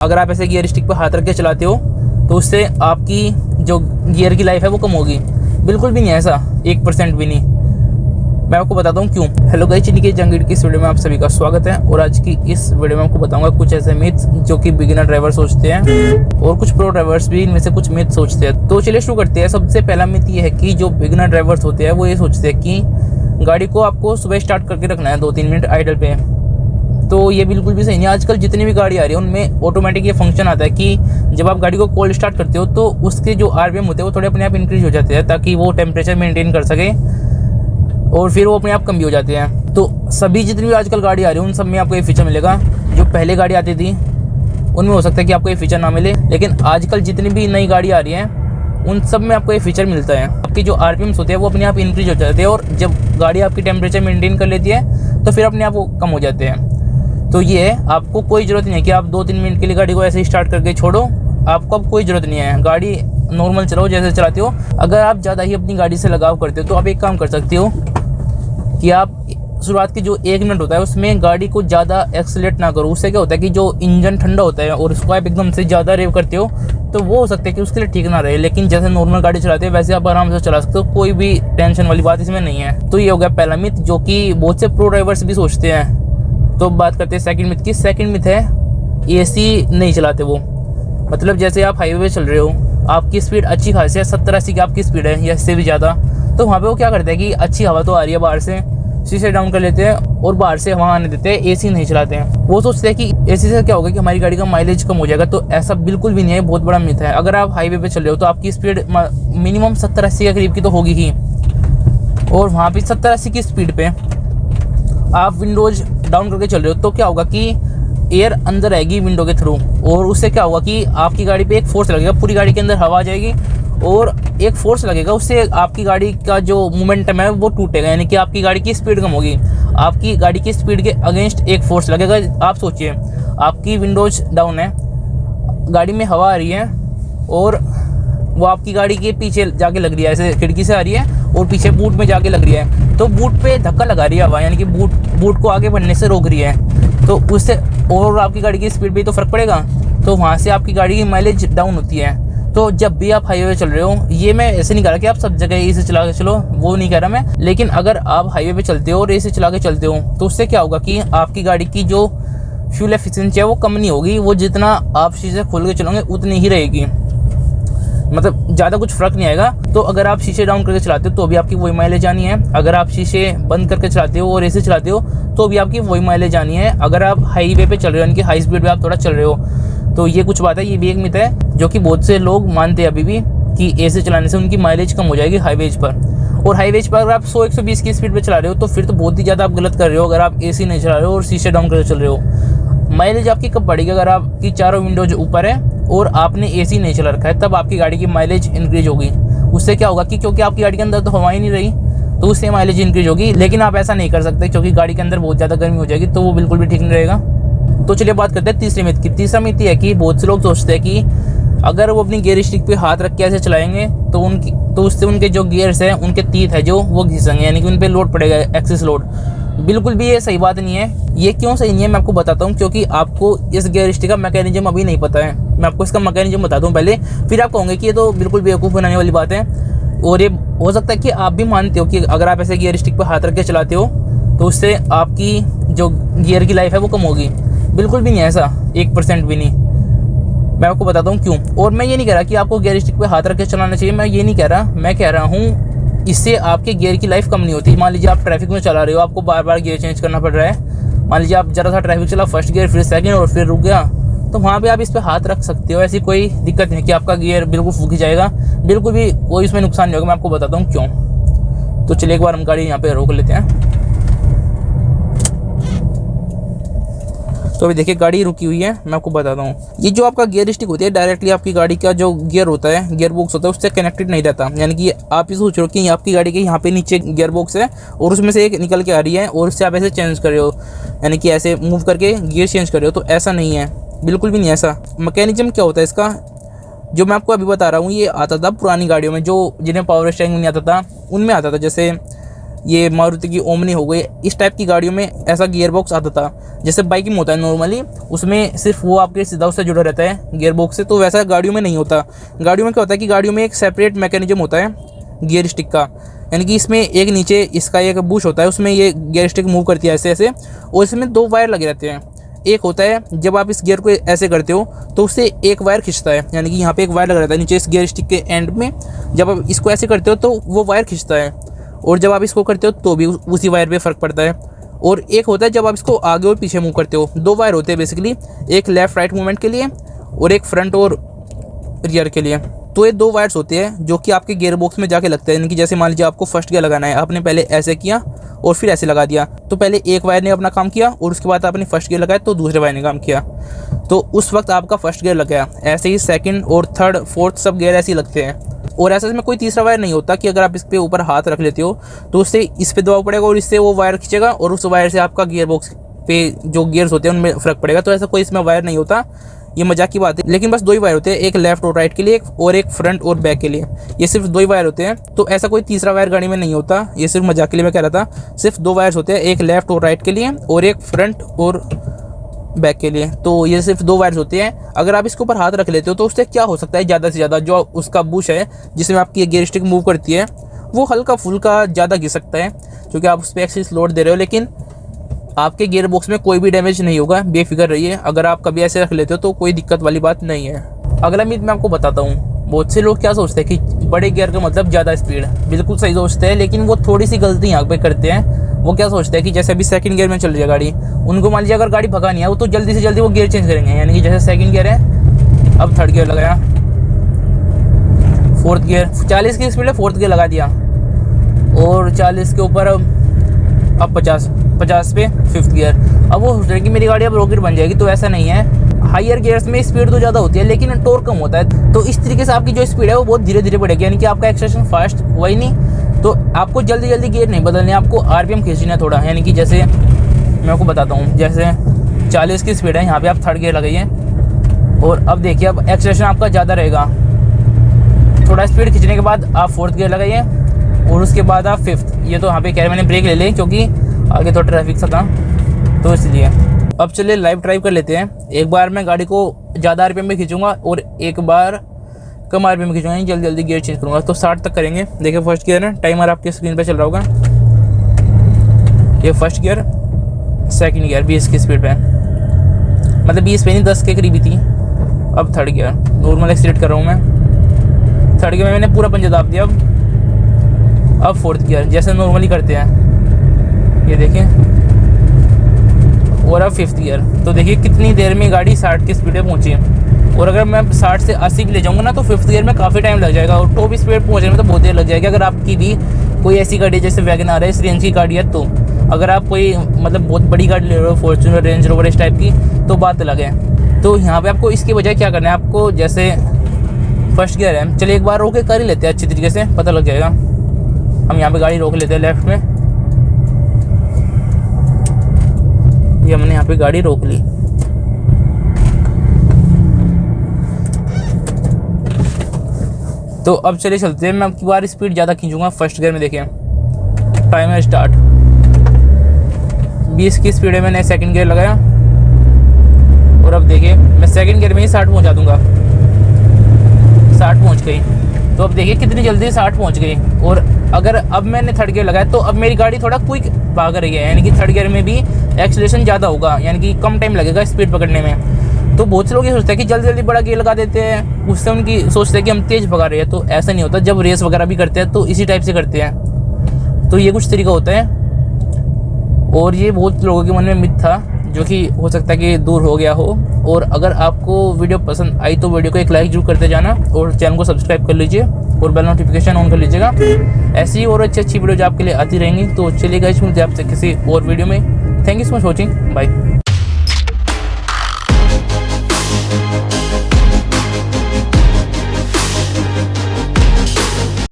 अगर आप ऐसे गियर स्टिक पर हाथ रख के चलाते हो तो उससे आपकी जो गियर की लाइफ है वो कम होगी। बिल्कुल भी नहीं ऐसा, 1% भी नहीं। मैं आपको बताता हूँ क्यों। हेलो गाइस, चिन्नी जंगीर की इस वीडियो में आप सभी का स्वागत है। और आज की इस वीडियो में आपको बताऊंगा कुछ ऐसे मिथ्स जो कि बिगिनर ड्राइवर सोचते हैं और कुछ प्रो ड्राइवर्स भी इनमें से कुछ मिथ सोचते हैं। तो चलिए शुरू करते हैं। सबसे पहला मिथ ये है कि जो बिगिनर ड्राइवर्स होते हैं वो ये सोचते हैं कि गाड़ी को आपको सुबह स्टार्ट करके रखना है 2-3 मिनट आइडल पे। तो ये बिल्कुल भी सही नहीं है। आजकल जितनी भी गाड़ी आ रही है उनमें ऑटोमेटिक ये फंक्शन आता है कि जब आप गाड़ी को कोल्ड स्टार्ट करते हो तो उसके जो आरपीएम होते हैं वो थोड़े अपने आप इंक्रीज हो जाते हैं ताकि वो टेम्परेचर मेंटेन कर सके और फिर वो अपने आप कम भी हो जाते हैं। तो सभी जितनी भी आजकल गाड़ी आ रही है उन सब में आपको ये फीचर मिलेगा। जो पहले गाड़ी आती थी उनमें हो सकता है कि आपको ये फीचर ना मिले, लेकिन आजकल जितनी भी नई गाड़ी आ रही है उन सब में आपको ये फीचर मिलता है। आपके जो आरपीएम्स होते हैं वो अपने आप इंक्रीज हो जाते हैं और जब गाड़ी आपकी टेम्परेचर मेंटेन कर लेती है तो फिर अपने आप वो कम हो जाते हैं। तो ये है, आपको कोई ज़रूरत नहीं है कि आप 2-3 मिनट के लिए गाड़ी को ऐसे ही स्टार्ट करके छोड़ो। आपको अब कोई ज़रूरत नहीं है, गाड़ी नॉर्मल चलाओ जैसे चलाते हो। अगर आप ज़्यादा ही अपनी गाड़ी से लगाव करते हो तो आप एक काम कर सकते हो कि आप शुरुआत की जो 1 मिनट होता है उसमें गाड़ी को ज़्यादा एक्सीलरेट ना करो। उससे क्या होता है कि जो इंजन ठंडा होता है और उसको आप एकदम से ज़्यादा रेव करते हो तो वो हो सकता है कि उसके लिए ठीक ना रहे। लेकिन जैसे नॉर्मल गाड़ी चलाते हैं वैसे आप आराम से चला सकते हो, कोई भी टेंशन वाली बात इसमें नहीं है। तो ये हो गया पहला मिथ जो कि बहुत से प्रो ड्राइवर्स भी सोचते हैं। तो बात करते हैं सेकंड मिथ की। सेकंड मिथ है एसी नहीं चलाते वो। मतलब जैसे आप हाईवे पे चल रहे हो, आपकी स्पीड अच्छी खासी है, 70-80 की आपकी स्पीड है या इससे भी ज़्यादा, तो वहाँ पे वो क्या करते हैं कि अच्छी हवा तो आ रही है बाहर से, शीशे डाउन कर लेते हैं और बाहर से हवा आने देते हैं, एसी नहीं चलाते हैं। वो सोचते हैं कि एसी से क्या होगा कि हमारी गाड़ी का माइलेज कम हो जाएगा। तो ऐसा बिल्कुल भी नहीं है, बहुत बड़ा मिथ है। अगर आप हाईवे पे चल रहे हो तो आपकी स्पीड मिनिमम 70-80 के करीब की तो होगी ही, और वहाँ पर 70-80 की स्पीड पे आप विंडोज डाउन करके चल रहे हो तो क्या होगा कि एयर अंदर आएगी विंडो के थ्रू, और उससे क्या होगा कि आपकी गाड़ी पे एक फोर्स लगेगा, पूरी गाड़ी के अंदर हवा आ जाएगी और एक फोर्स लगेगा, उससे आपकी गाड़ी का जो मोमेंटम है वो टूटेगा, यानी कि आपकी गाड़ी की स्पीड कम होगी। आपकी गाड़ी की स्पीड के अगेंस्ट एक फोर्स लगेगा। आप सोचिए, आपकी विंडोज डाउन है, गाड़ी में हवा आ रही है और वो आपकी गाड़ी के पीछे जाके लग रही है, ऐसे खिड़की से आ रही है और पीछे बूट में जाके लग रही है, तो बूट पे धक्का लगा रही है हवा, यानी कि बूट को आगे बढ़ने से रोक रही है। तो उससे और आपकी गाड़ी की स्पीड पे तो फ़र्क पड़ेगा, तो वहाँ से आपकी गाड़ी की माइलेज डाउन होती है। तो जब भी आप हाईवे चल रहे हो, ये मैं ऐसे नहीं कह रहा कि आप सब जगह एसी चला के चलो, वो नहीं कह रहा मैं, लेकिन अगर आप हाईवे पे चलते हो और एसी चला के चलते हो तो उससे क्या होगा कि आपकी गाड़ी की जो फ्यूल एफिशिएंसी है वो कम नहीं होगी, वो जितना आप शीशे खोल के चलोगे उतनी ही रहेगी, मतलब ज़्यादा कुछ फ़र्क नहीं आएगा। तो अगर आप शीशे डाउन करके चलाते हो तो भी आपकी वही माइलेज आनी है, अगर आप शीशे बंद करके चलाते हो और एसी चलाते हो तो भी आपकी वही माइलेज आनी है। अगर आप हाईवे पे चल रहे हो, यानी कि हाई स्पीड पे आप थोड़ा चल रहे हो, तो ये कुछ बात है, ये भी एक मिथ है जो कि बहुत से लोग मानते हैं अभी भी कि एसी चलाने से उनकी माइलेज कम हो जाएगी हाईवेज पर। और हाईवेज पर अगर आप 100-120 की स्पीड पर चला रहे हो तो फिर तो बहुत ही ज़्यादा आप गलत कर रहे हो अगर आप एसी नहीं चला रहे हो और शीशे डाउन करके चल रहे हो। माइलेज आपकी कब बढ़ेगी? अगर आपकी चारों विंडोज ऊपर है और आपने एसी नहीं चला रखा है, तब आपकी गाड़ी की माइलेज इंक्रीज होगी। उससे क्या होगा कि क्योंकि आपकी गाड़ी के अंदर तो हवा ही नहीं रही तो उससे माइलेज इंक्रीज होगी। लेकिन आप ऐसा नहीं कर सकते क्योंकि गाड़ी के अंदर बहुत ज़्यादा गर्मी हो जाएगी, तो वो बिल्कुल भी ठीक नहीं रहेगा। तो चलिए बात करते हैं तीसरे मिथ की। तीसरा मिथ है कि बहुत से लोग सोचते हैं कि अगर वो अपनी गियर स्टिक पे हाथ रख के ऐसे चलाएंगे तो उससे उनके जो गियर्स हैं, उनके तीत है जो वो घिसेंगे, यानी कि उन पे लोड पड़ेगा, एक्सेस लोड। बिल्कुल भी ये सही बात नहीं है। ये क्यों सही नहीं है मैं आपको बताता हूँ, क्योंकि आपको इस गियर स्टिक का मैकेनिज्म अभी नहीं पता है। मैं आपको इसका मैकेनिज्म बता दूँ पहले, फिर आप कहोगे कि ये तो बिल्कुल बेवकूफ़ बनाने वाली बात है। और ये हो सकता है कि आप भी मानते हो कि अगर आप ऐसे गियर स्टिक पर हाथ रख के चलाते हो तो उससे आपकी जो गियर की लाइफ है वो कम होगी। बिल्कुल भी नहीं ऐसा, 1% भी नहीं। मैं आपको बताता हूँ क्यों। और मैं ये नहीं कह रहा कि आपको गियर स्टिक पे हाथ रख के चलाना चाहिए, मैं ये नहीं कह रहा। मैं कह रहा हूँ इससे आपके गियर की लाइफ कम नहीं होती। मान लीजिए आप ट्रैफिक में चला रहे हो, आपको बार बार गियर चेंज करना पड़ रहा है। मान लीजिए आप ज़रा सा ट्रैफिक चला, फर्स्ट गियर फिर सेकंड और फिर रुक गया, तो वहाँ पे आप इस पर हाथ रख सकते हो। ऐसी कोई दिक्कत नहीं कि आपका गियर बिल्कुल फूक जाएगा, बिल्कुल भी कोई इसमें नुकसान नहीं होगा। मैं आपको बताता हूँ क्यों। तो चलिए एक बार हम गाड़ी यहाँ पे रोक लेते हैं। तो अभी देखिए गाड़ी रुकी हुई है, मैं आपको बताता हूँ। ये जो आपका गियर स्टिक होती है डायरेक्टली आपकी गाड़ी का जो गियर होता है, गियर बॉक्स होता है, उससे कनेक्टेड नहीं रहता। यानी कि आप ये सोच रहे हो कि आपकी गाड़ी के यहाँ पे नीचे गियर बॉक्स है और उसमें से एक निकल के आ रही है और उससे आप ऐसे चेंज कर रहे हो, यानी कि ऐसे मूव करके गियर चेंज कर रहे हो। तो ऐसा नहीं है, बिल्कुल भी नहीं ऐसा। मैकेनिज्म क्या होता है इसका, जो मैं आपको अभी बता रहा हूँ, ये आता था पुरानी गाड़ियों में, जो जिन्हें पावर स्टीयरिंग नहीं आता था उनमें आता था। जैसे ये मारुति की ओमनी हो गई, इस टाइप की गाड़ियों में ऐसा गियर बॉक्स आता था। जैसे बाइक में होता है नॉर्मली, उसमें सिर्फ वो आपके सीधा उससे जुड़ा रहता है गियर बॉक्स से, तो वैसा गाड़ियों में नहीं होता। गाड़ियों में क्या होता है कि गाड़ियों में एक सेपरेट मैकेनिज्म होता है गियर स्टिक का, यानी कि इसमें एक नीचे इसका एक बुश होता है, उसमें ये गियर स्टिक मूव करती है ऐसे ऐसे, और इसमें 2 वायर लगे रहते हैं। एक होता है जब आप इस गियर को ऐसे करते हो तो उससे एक वायर खींचता है, यानी कि यहाँ पे एक वायर लगा रहता है नीचे इस गियर स्टिक के एंड में। जब आप इसको ऐसे करते हो तो वो वायर खींचता है, और जब आप इसको करते हो तो भी उसी वायर पे फ़र्क पड़ता है। और एक होता है जब आप इसको आगे और पीछे मूव करते हो, 2 वायर होते हैं बेसिकली, एक लेफ़्ट राइट मूवमेंट के लिए और एक फ्रंट और रियर के लिए। तो ये 2 वायर्स होते हैं जो कि आपके गियर बॉक्स में जाके लगते हैं। यानी कि जैसे मान लीजिए आपको फर्स्ट गियर लगाना है, आपने पहले ऐसे किया और फिर ऐसे लगा दिया, तो पहले एक वायर ने अपना काम किया और उसके बाद आपने फर्स्ट गियर लगाया तो दूसरे वायर ने काम किया, तो उस वक्त आपका फर्स्ट गियर लग गया। ऐसे ही सेकंड और थर्ड फोर्थ सब गियर ऐसे ही लगते हैं। और ऐसे में कोई तीसरा वायर नहीं होता कि अगर आप इस पे ऊपर हाथ रख लेते हो तो उससे इस पे दबाव पड़ेगा और इससे वो वायर खींचेगा और उस वायर से आपका गियर बॉक्स पे जो गियर्स होते हैं उनमें फ़र्क पड़ेगा। तो ऐसा कोई इसमें वायर नहीं होता, ये मजाक की बात है। लेकिन बस 2 ही वायर होते हैं, एक लेफ्ट और राइट के लिए और एक फ्रंट और बैक के लिए, ये सिर्फ 2 ही वायर होते हैं। तो ऐसा कोई तीसरा वायर गाड़ी में नहीं होता, ये सिर्फ मजाक के लिए मैं कह रहा था। सिर्फ 2 वायर्स होते हैं, एक लेफ्ट और राइट के लिए और एक फ्रंट और बैक के लिए। तो ये सिर्फ 2 वायर्स होते हैं। अगर आप इसके ऊपर हाथ रख लेते हो तो उससे क्या हो सकता है, ज़्यादा से ज़्यादा जो उसका बुश है जिसमें आपकी गियर स्टिक मूव करती है वो हल्का फुल्का ज़्यादा गिर सकता है, क्योंकि आप उस पर एक्सेस लोड दे रहे हो। लेकिन आपके गियर बॉक्स में कोई भी डैमेज नहीं होगा, बेफिक्र रहिए। अगर आप कभी ऐसे रख लेते हो तो कोई दिक्कत वाली बात नहीं है। अगला मिथ मैं आपको बताता हूँ। बहुत से लोग क्या सोचते हैं कि बड़े गियर का मतलब ज़्यादा स्पीड, बिल्कुल सही सोचते हैं, लेकिन वो थोड़ी सी गलती यहाँ पे करते हैं। वो क्या सोचते हैं कि जैसे अभी सेकंड गियर में चल रही है गाड़ी, उनको मान लीजिए अगर गाड़ी भगानी है वो तो जल्दी से जल्दी वो गियर चेंज करेंगे। यानी कि जैसे सेकंड गियर है, अब थर्ड गियर लगाया, फोर्थ गियर, 40 की स्पीड है, फोर्थ गियर लगा दिया, और 40 के ऊपर अब 50 पे फिफ्थ गियर। अब वो सोच रहे हैं कि मेरी गाड़ी अब रॉकेट बन जाएगी, तो ऐसा नहीं है। हायर गियर्स में स्पीड तो ज़्यादा होती है लेकिन टॉर्क कम होता है, तो इस तरीके से आपकी जो स्पीड है वो बहुत धीरे धीरे बढ़ेगी। यानी कि आपका एक्सेलरेशन फास्ट हुआ ही नहीं, तो आपको जल्दी जल्दी गियर नहीं बदलने, आपको आरपीएम खींचना है थोड़ा। यानी कि जैसे मैं आपको बताता हूँ, जैसे 40 की स्पीड है, यहाँ पे आप थर्ड गियर लगाइए और अब देखिए अब एक्सेलरेशन आपका ज़्यादा रहेगा। थोड़ा स्पीड खींचने के बाद आप फोर्थ गियर लगाइए और उसके बाद आप फिफ्थ। ये तो यहाँ पे कह रहे मैंने ब्रेक ले ली क्योंकि आगे थोड़ा ट्रैफिक सा था, तो इसलिए। अब चलिए लाइव ड्राइव कर लेते हैं। एक बार मैं गाड़ी को ज़्यादा आरपीएम में खींचूंगा और एक बार कम आरपीएम में खींचूंगा, जल्दी जल्दी गियर चेंज करूँगा। तो 60 तक करेंगे। देखिए फर्स्ट गियर है, टाइमर आपके स्क्रीन पे चल रहा होगा। ये फर्स्ट गियर, सेकंड गियर 20 की स्पीड पे, मतलब 20 पे नहीं 10 के करीब थी। अब थर्ड गियर, नॉर्मल एक्सीलेट कर रहा हूँ मैं। थर्ड गियर में मैंने पूरा पंजा दाब दिया। अब फोर्थ गियर जैसे नॉर्मली करते हैं, ये देखें, और अब फिफ्थ गियर। तो देखिए कितनी देर में गाड़ी 60 की स्पीड पे पहुंची है। और अगर मैं 60 से 80 की ले जाऊंगा ना तो फिफ्थ गियर में काफ़ी टाइम लग जाएगा, और टॉप स्पीड पहुंचने में तो बहुत देर लग जाएगी। अगर आपकी भी कोई ऐसी गाड़ी है जैसे वैगन आर है, इस रेंज की गाड़ी है, तो अगर आप कोई मतलब बहुत बड़ी गाड़ी ले रहे हो, फॉर्च्यूनर, रेंज रोवर इस टाइप की, तो बात अलग है। तो यहाँ पर आपको इसकी वजह क्या करना है, आपको जैसे फर्स्ट गियर है, चलिए एक बार रोक के कर ही लेते हैं, अच्छी तरीके से पता लग जाएगा। हम यहाँ पे गाड़ी रोक लेते हैं लेफ्ट में, ये हमने यहाँ पे गाड़ी रोक ली। तो अब चलिए चलते हैं। मैं अब की बार स्पीड ज़्यादा खींचूंगा फर्स्ट गियर में। देखिए टाइमर स्टार्ट, 20 की स्पीड में मैंने सेकंड गियर लगाया और अब देखिए मैं सेकंड गियर में ही 60 पहुँचा दूँगा। 60 पहुँच गई, तो अब देखिए कितनी जल्दी 60 पहुँच गई। और अगर अब मैंने थर्ड गियर लगाया तो अब मेरी गाड़ी थोड़ा क्विक भाग रही है, यानी कि थर्ड गियर में भी एक्सीलरेशन ज़्यादा होगा, यानी कि कम टाइम लगेगा स्पीड पकड़ने में। तो बहुत से लोग ये सोचते हैं कि जल्दी जल्दी बड़ा गियर लगा देते हैं, उससे उनकी सोचते हैं कि हम तेज़ भगा रहे हैं, तो ऐसा नहीं होता। जब रेस वगैरह भी करते हैं तो इसी टाइप से करते हैं। तो ये कुछ तरीका होता है, और ये बहुत लोगों के मन में मिथ था जो कि हो सकता है कि दूर हो गया हो। और अगर आपको वीडियो पसंद आई तो वीडियो को एक लाइक जरूर करते जाना और चैनल को सब्सक्राइब कर लीजिए और बेल नोटिफिकेशन ऑन कर लीजिएगा। ऐसी और अच्छी वीडियो जो आपके लिए आती रहेंगी। तो चलिए गाइस, मिलते हैं आपसे किसी और वीडियो में। Thank you so much watching, bye.